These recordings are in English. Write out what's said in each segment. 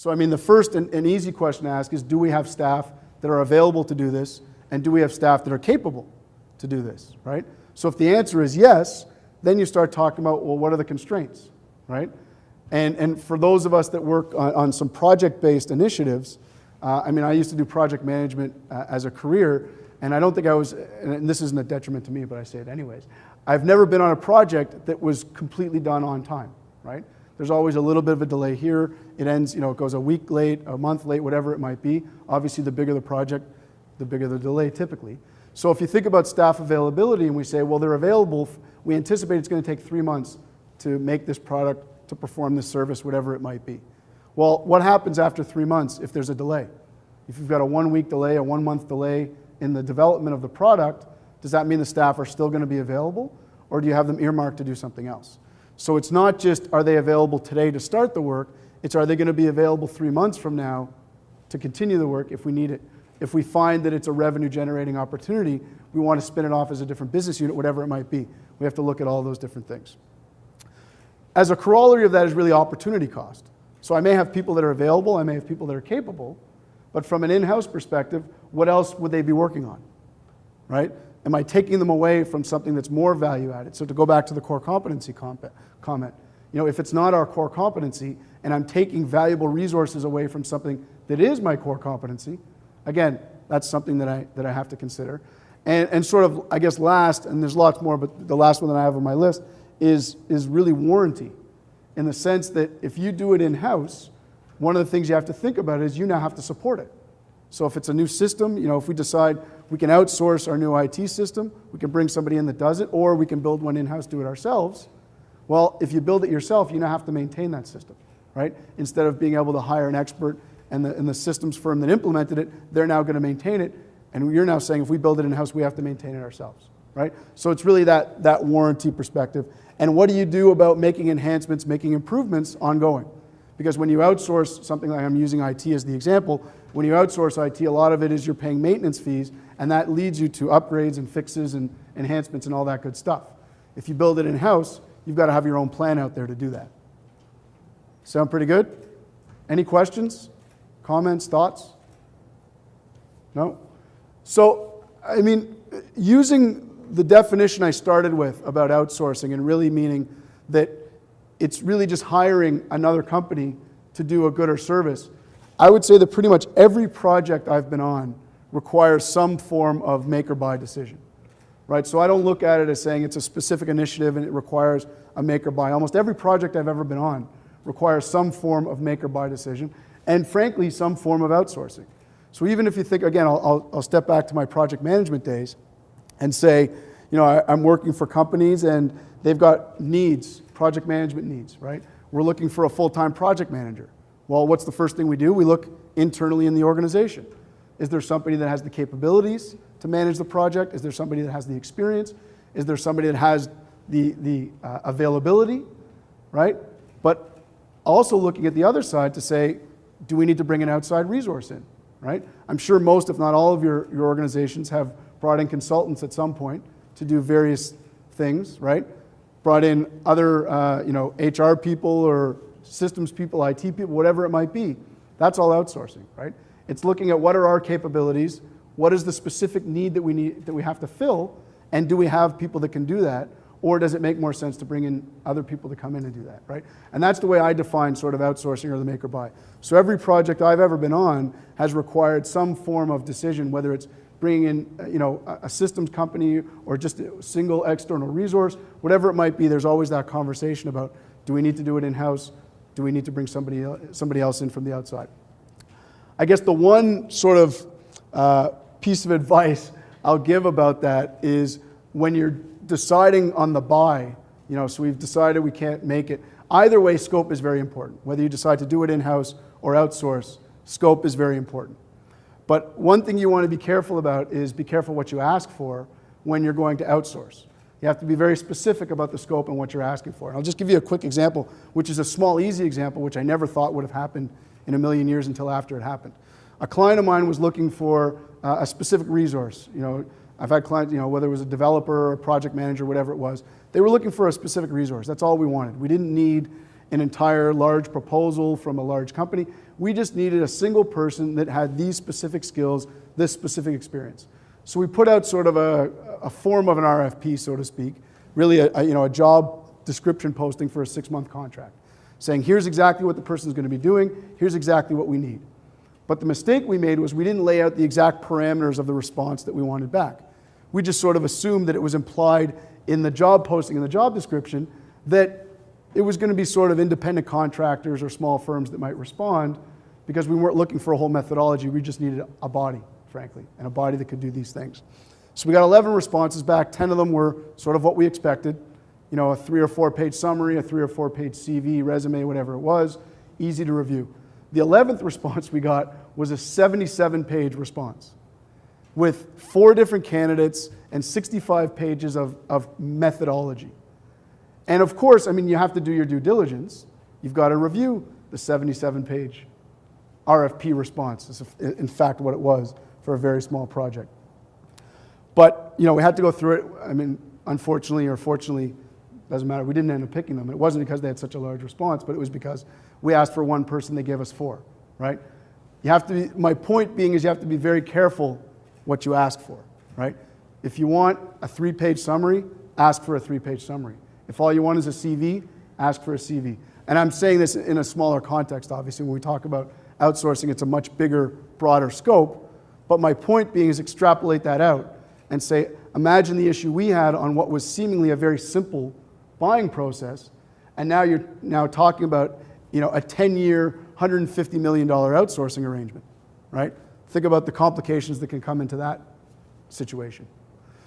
So I mean, the first and easy question to ask is, do we have staff that are available to do this? And do we have staff that are capable to do this, right? So if the answer is yes, then you start talking about, well, what are the constraints, right? And for those of us that work on some project-based initiatives, I mean, I used to do project management as a career, and I don't think I was, and this isn't a detriment to me, but I say it anyways, I've never been on a project that was completely done on time, right? There's always a little bit of a delay here. It ends, it goes a week late, a month late, whatever it might be. Obviously, the bigger the project, the bigger the delay typically. So if you think about staff availability and we say, well, they're available, we anticipate it's going to take 3 months to make this product, to perform this service, whatever it might be. Well, what happens after 3 months if there's a delay? If you've got a 1 week delay, a 1 month delay in the development of the product, does that mean the staff are still going to be available, or do you have them earmarked to do something else? So it's not just, are they available today to start the work, it's are they going to be available 3 months from now to continue the work if we need it. If we find that it's a revenue generating opportunity, we want to spin it off as a different business unit, whatever it might be. We have to look at all those different things. As a corollary of that is really opportunity cost. So I may have people that are available, I may have people that are capable, but from an in-house perspective, what else would they be working on, right? Am I taking them away from something that's more value added? So to go back to the core competency comment, if it's not our core competency and I'm taking valuable resources away from something that is my core competency, again, that's something that I have to consider. And sort of, I guess last, and there's lots more, but the last one that I have on my list is really warranty, in the sense that if you do it in-house, one of the things you have to think about is you now have to support it. So if it's a new system, if we decide we can outsource our new IT system, we can bring somebody in that does it, or we can build one in-house, do it ourselves. Well, if you build it yourself, you now have to maintain that system, right? Instead of being able to hire an expert and the systems firm that implemented it, they're now going to maintain it. And you're now saying if we build it in-house, we have to maintain it ourselves, right? So it's really that warranty perspective. And what do you do about making enhancements, making improvements ongoing? Because when you outsource something like, I'm using IT as the example, when you outsource IT, a lot of it is you're paying maintenance fees, and that leads you to upgrades and fixes and enhancements and all that good stuff. If you build it in-house, you've got to have your own plan out there to do that. Sound pretty good? Any questions, comments, thoughts? No? So, I mean, using the definition I started with about outsourcing and really meaning that it's really just hiring another company to do a good or service, I would say that pretty much every project I've been on requires some form of make or buy decision, right? So I don't look at it as saying it's a specific initiative and it requires a make or buy. Almost every project I've ever been on requires some form of make or buy decision, and frankly, some form of outsourcing. So even if you think, again, I'll step back to my project management days and say, I'm working for companies and they've got needs, project management needs, right? We're looking for a full-time project manager. Well, what's the first thing we do? We look internally in the organization. Is there somebody that has the capabilities to manage the project? Is there somebody that has the experience? Is there somebody that has the availability, right? But also looking at the other side to say, do we need to bring an outside resource in, right? I'm sure most, if not all of your organizations have brought in consultants at some point to do various things, right? Brought in other, HR people or systems people, IT people, whatever it might be. That's all outsourcing, right? It's looking at what are our capabilities, what is the specific need that we have to fill, and do we have people that can do that, or does it make more sense to bring in other people to come in and do that, right? And that's the way I define sort of outsourcing or the make or buy. So every project I've ever been on has required some form of decision, whether it's bringing in a systems company or just a single external resource, whatever it might be. There's always that conversation about, do we need to do it in-house? Do we need to bring somebody else in from the outside? I guess the one sort of piece of advice I'll give about that is when you're deciding on the buy, so we've decided we can't make it. Either way, scope is very important. Whether you decide to do it in-house or outsource, scope is very important. But one thing you want to be careful about is be careful what you ask for when you're going to outsource. You have to be very specific about the scope and what you're asking for. And I'll just give you a quick example, which is a small, easy example, which I never thought would have happened in a million years until after it happened. A client of mine was looking for a specific resource. I've had clients, whether it was a developer or a project manager, whatever it was, they were looking for a specific resource. That's all we wanted. We didn't need, an entire large proposal from a large company. We just needed a single person that had these specific skills, this specific experience. So we put out sort of a form of an RFP, so to speak, really a job description posting for a 6-month contract, saying here's exactly what the person's going to be doing, here's exactly what we need. But the mistake we made was we didn't lay out the exact parameters of the response that we wanted back. We just sort of assumed that it was implied in the job posting, in the job description, that it was going to be sort of independent contractors or small firms that might respond, because we weren't looking for a whole methodology, we just needed a body, frankly, and a body that could do these things. So we got 11 responses back, 10 of them were sort of what we expected, a 3 or 4 page summary, a 3 or 4 page CV, resume, whatever it was, easy to review. The 11th response we got was a 77-page response with 4 different candidates and 65 pages of methodology. And of course, you have to do your due diligence. You've got to review the 77-page RFP response. This is in fact what it was for a very small project. But, we had to go through it. Unfortunately or fortunately, doesn't matter. We didn't end up picking them. It wasn't because they had such a large response, but it was because we asked for 1 person, they gave us 4, right? My point being is you have to be very careful what you ask for, right? If you want a 3-page summary, ask for a 3-page summary. If all you want is a CV, ask for a CV. And I'm saying this in a smaller context, obviously. When we talk about outsourcing, it's a much bigger, broader scope. But my point being is extrapolate that out and say, imagine the issue we had on what was seemingly a very simple buying process, and now you're talking about a 10-year, $150 million outsourcing arrangement, right? Think about the complications that can come into that situation.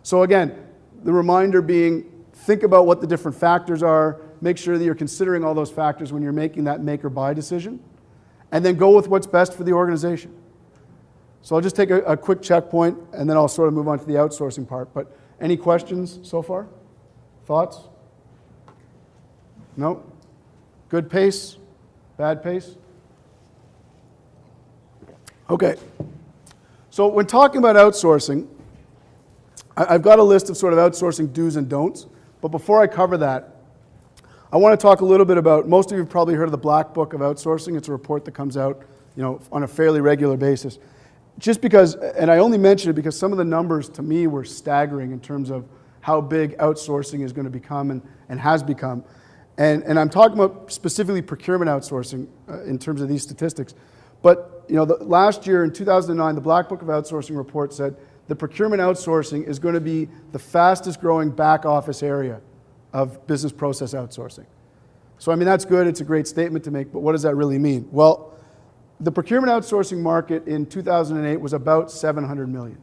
So again, the reminder being, think about what the different factors are, make sure that you're considering all those factors when you're making that make or buy decision, and then go with what's best for the organization. So I'll just take a quick checkpoint, and then I'll sort of move on to the outsourcing part. But any questions so far? Thoughts? No? Good pace? Bad pace? Okay. So when talking about outsourcing, I've got a list of sort of outsourcing do's and don'ts. But before I cover that, I want to talk a little bit about, most of you have probably heard of the Black Book of Outsourcing. It's a report that comes out on a fairly regular basis. Just because, and I only mention it because some of the numbers to me were staggering in terms of how big outsourcing is going to become and has become. And I'm talking about specifically procurement outsourcing in terms of these statistics. But last year in 2009, the Black Book of Outsourcing report said the procurement outsourcing is going to be the fastest growing back office area of business process outsourcing. So that's good, it's a great statement to make, but what does that really mean? Well, the procurement outsourcing market in 2008 was about 700 million,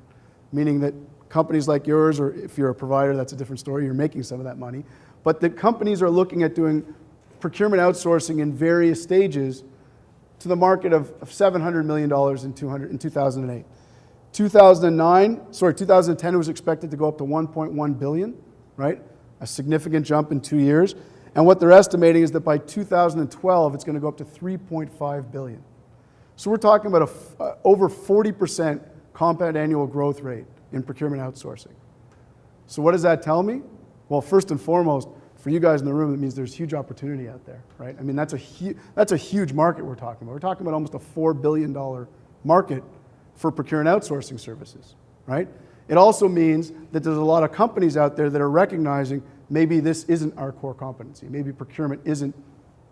meaning that companies like yours, or if you're a provider, that's a different story, you're making some of that money, but that companies are looking at doing procurement outsourcing in various stages to the market of $700 million in 2008. 2010 was expected to go up to 1.1 billion, right? A significant jump in 2 years. And what they're estimating is that by 2012, it's going to go up to 3.5 billion. So we're talking about over 40% compound annual growth rate in procurement outsourcing. So what does that tell me? Well, first and foremost, for you guys in the room, it means there's huge opportunity out there, right? That's a huge market we're talking about. We're talking about almost a $4 billion market for procurement outsourcing services, right? It also means that there's a lot of companies out there that are recognizing maybe this isn't our core competency. Maybe procurement isn't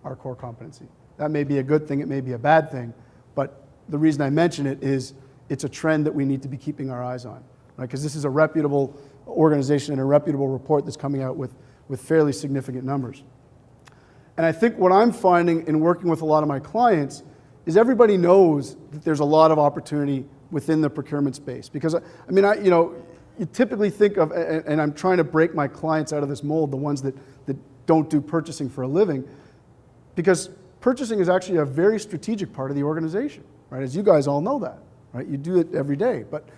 our core competency. That may be a good thing, it may be a bad thing, but the reason I mention it is it's a trend that we need to be keeping our eyes on, right? Because this is a reputable organization and a reputable report that's coming out with fairly significant numbers. And I think what I'm finding in working with a lot of my clients is everybody knows that there's a lot of opportunity within the procurement space. Because, you typically think of, and I'm trying to break my clients out of this mold, the ones that don't do purchasing for a living, because purchasing is actually a very strategic part of the organization, right? As you guys all know that, right? You do it every day. But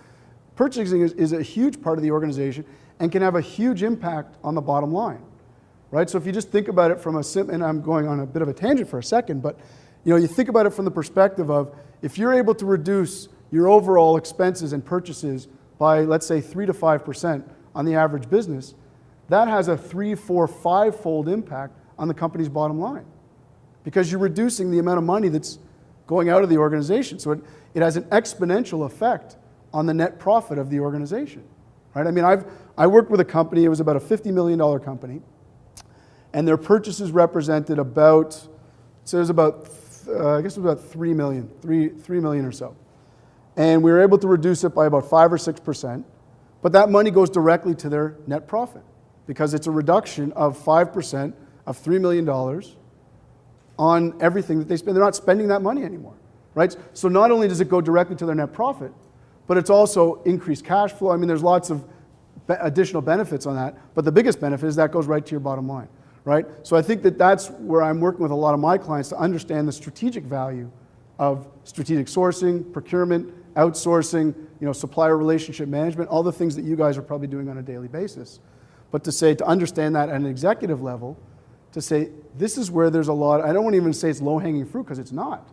purchasing is a huge part of the organization and can have a huge impact on the bottom line, right? So if you just think about it from and I'm going on a bit of a tangent for a second, but you think about it from the perspective of if you're able to reduce your overall expenses and purchases by, let's say, 3 to 5% on the average business, that has a 3, 4, 5-fold impact on the company's bottom line, because you're reducing the amount of money that's going out of the organization. So it has an exponential effect on the net profit of the organization, right? I mean, I worked with a company, it was about a $50 million company, and their purchases represented about, so it was about, I guess it was about 3 million or so. And we were able to reduce it by about 5 or 6%, but that money goes directly to their net profit because it's a reduction of 5% of $3 million on everything that they spend. They're not spending that money anymore, right? So not only does it go directly to their net profit, but it's also increased cash flow. I mean, there's lots of additional benefits on that, but the biggest benefit is that goes right to your bottom line, right? So I think that that's where I'm working with a lot of my clients to understand the strategic value of strategic sourcing, procurement, outsourcing, supplier relationship management, all the things that you guys are probably doing on a daily basis. But to understand that at an executive level, to say, this is where there's a lot, I don't want to even say it's low-hanging fruit, because it's not.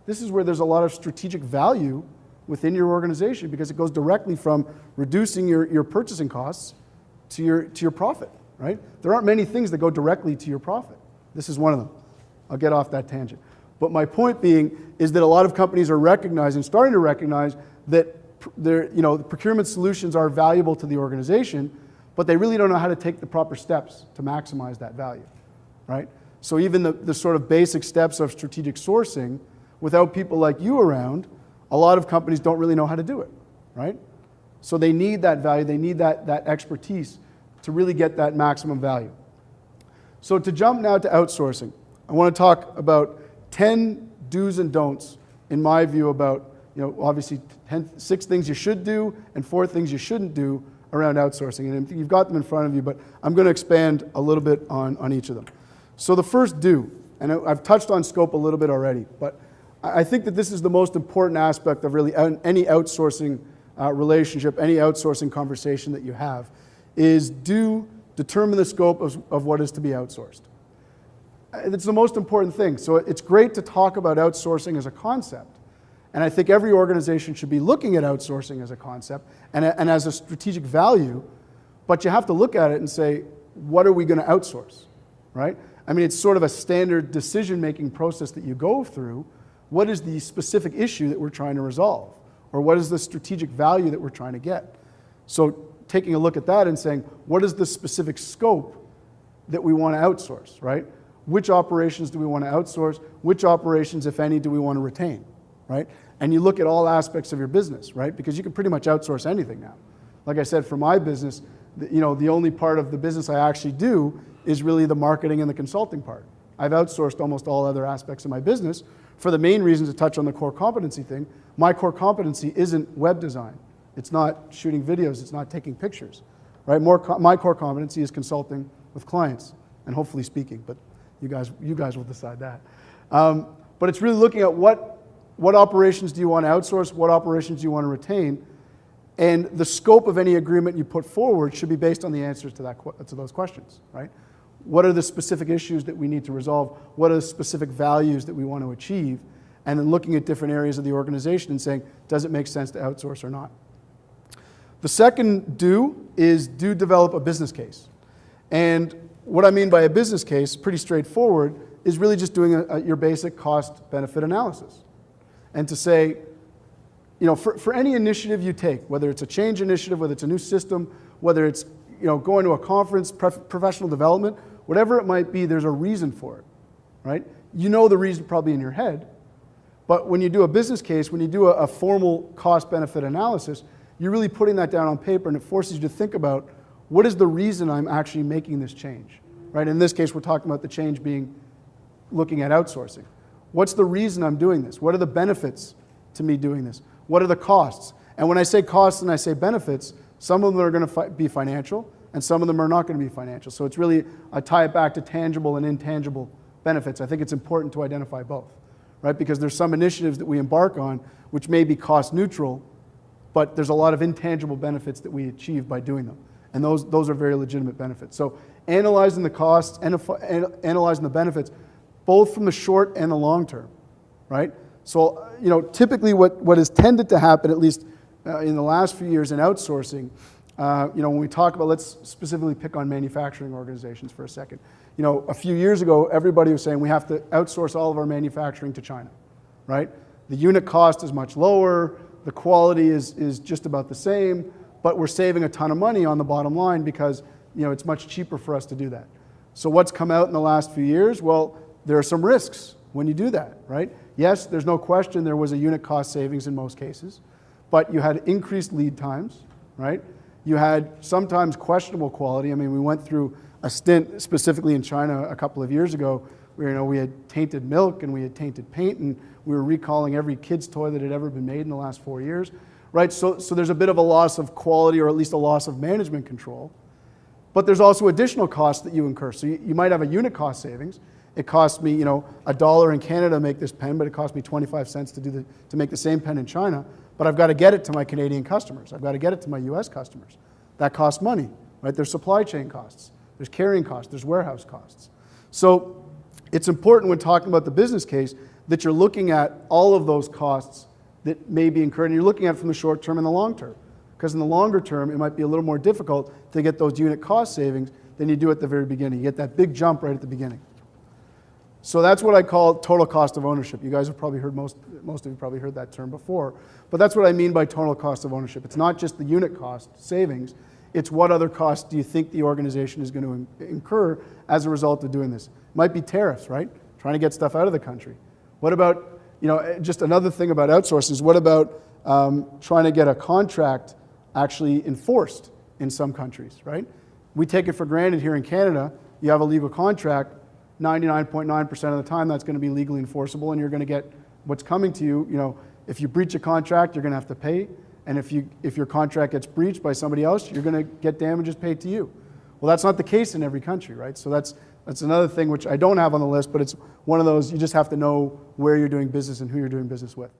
This is where there's a lot of strategic value within your organization, because it goes directly from reducing your purchasing costs to your profit, right? There aren't many things that go directly to your profit. This is one of them. I'll get off that tangent. But my point being is that a lot of companies are starting to recognize that the procurement solutions are valuable to the organization, but they really don't know how to take the proper steps to maximize that value, right? So even the sort of basic steps of strategic sourcing, without people like you around, a lot of companies don't really know how to do it, right? So they need that value, they need that expertise to really get that maximum value. So to jump now to outsourcing, I want to talk about 10 do's and don'ts, in my view, about, obviously 6 things you should do and 4 things you shouldn't do around outsourcing. And you've got them in front of you, but I'm going to expand a little bit on each of them. So the first do, and I've touched on scope a little bit already, but I think that this is the most important aspect of really any outsourcing relationship, any outsourcing conversation that you have, is determine the scope of what is to be outsourced. It's the most important thing. So it's great to talk about outsourcing as a concept. And I think every organization should be looking at outsourcing as a concept and as a strategic value, but you have to look at it and say, what are we going to outsource, right? I mean, it's sort of a standard decision-making process that you go through. What is the specific issue that we're trying to resolve? Or what is the strategic value that we're trying to get? So taking a look at that and saying, what is the specific scope that we want to outsource, right? Which operations do we want to outsource? Which operations, if any, do we want to retain, right? And you look at all aspects of your business, right? Because you can pretty much outsource anything now. Like I said, for my business, the only part of the business I actually do is really the marketing and the consulting part. I've outsourced almost all other aspects of my business for the main reason, to touch on the core competency thing. My core competency isn't web design. It's not shooting videos. It's not taking pictures, right? My core competency is consulting with clients and hopefully speaking, but you guys will decide that. But it's really looking at what operations do you want to outsource, what operations do you want to retain, and the scope of any agreement you put forward should be based on the answers to those questions, right? What are the specific issues that we need to resolve? What are the specific values that we want to achieve? And then looking at different areas of the organization and saying, does it make sense to outsource or not? The second do is develop a business case. And what I mean by a business case, pretty straightforward, is really just doing your basic cost-benefit analysis. And to say, for any initiative you take, whether it's a change initiative, whether it's a new system, whether it's going to a conference, professional development, whatever it might be, there's a reason for it, right? You know the reason probably in your head, but when you do a business case, when you do a formal cost-benefit analysis, you're really putting that down on paper, and it forces you to think about, what is the reason I'm actually making this change, right? In this case, we're talking about the change being looking at outsourcing. What's the reason I'm doing this? What are the benefits to me doing this? What are the costs? And when I say costs and I say benefits, some of them are going to be financial, and some of them are not going to be financial. So it's really, I tie it back to tangible and intangible benefits. I think it's important to identify both, right? Because there's some initiatives that we embark on which may be cost neutral, but there's a lot of intangible benefits that we achieve by doing them. And those are very legitimate benefits. So analyzing the costs and analyzing the benefits, both from the short and the long term, right? So, typically what has tended to happen, at least in the last few years in outsourcing, when we talk about, let's specifically pick on manufacturing organizations for a second. a few years ago, everybody was saying we have to outsource all of our manufacturing to China, right? The unit cost is much lower, the quality is just about the same, but we're saving a ton of money on the bottom line because it's much cheaper for us to do that. So what's come out in the last few years? Well, there are some risks when you do that, right? Yes, there's no question there was a unit cost savings in most cases, but you had increased lead times, right? You had sometimes questionable quality. I mean, we went through a stint specifically in China a couple of years ago where we had tainted milk and we had tainted paint and we were recalling every kid's toy that had ever been made in the last 4 years, right? So there's a bit of a loss of quality or at least a loss of management control. But there's also additional costs that you incur. So you might have a unit cost savings. It costs me, $1 in Canada to make this pen, but it costs me 25 cents to make the same pen in China. But I've got to get it to my Canadian customers. I've got to get it to my US customers. That costs money, right? There's supply chain costs. There's carrying costs. There's warehouse costs. So it's important when talking about the business case that you're looking at all of those costs that may be incurred, and you're looking at it from the short term and the long term. Because in the longer term, it might be a little more difficult to get those unit cost savings than you do at the very beginning. You get that big jump right at the beginning. So that's what I call total cost of ownership. You guys have probably heard, most of you probably heard that term before. But that's what I mean by total cost of ownership. It's not just the unit cost savings. It's what other costs do you think the organization is going to incur as a result of doing this. It might be tariffs, right? Trying to get stuff out of the country. What about, just another thing about outsourcing is what about trying to get a contract actually enforced in some countries, right? We take it for granted here in Canada, you have a legal contract, 99.9% of the time that's going to be legally enforceable and you're going to get what's coming to you. If you breach a contract, you're going to have to pay. And if your contract gets breached by somebody else, you're going to get damages paid to you. Well, that's not the case in every country, right? So that's another thing which I don't have on the list, but it's one of those, you just have to know where you're doing business and who you're doing business with.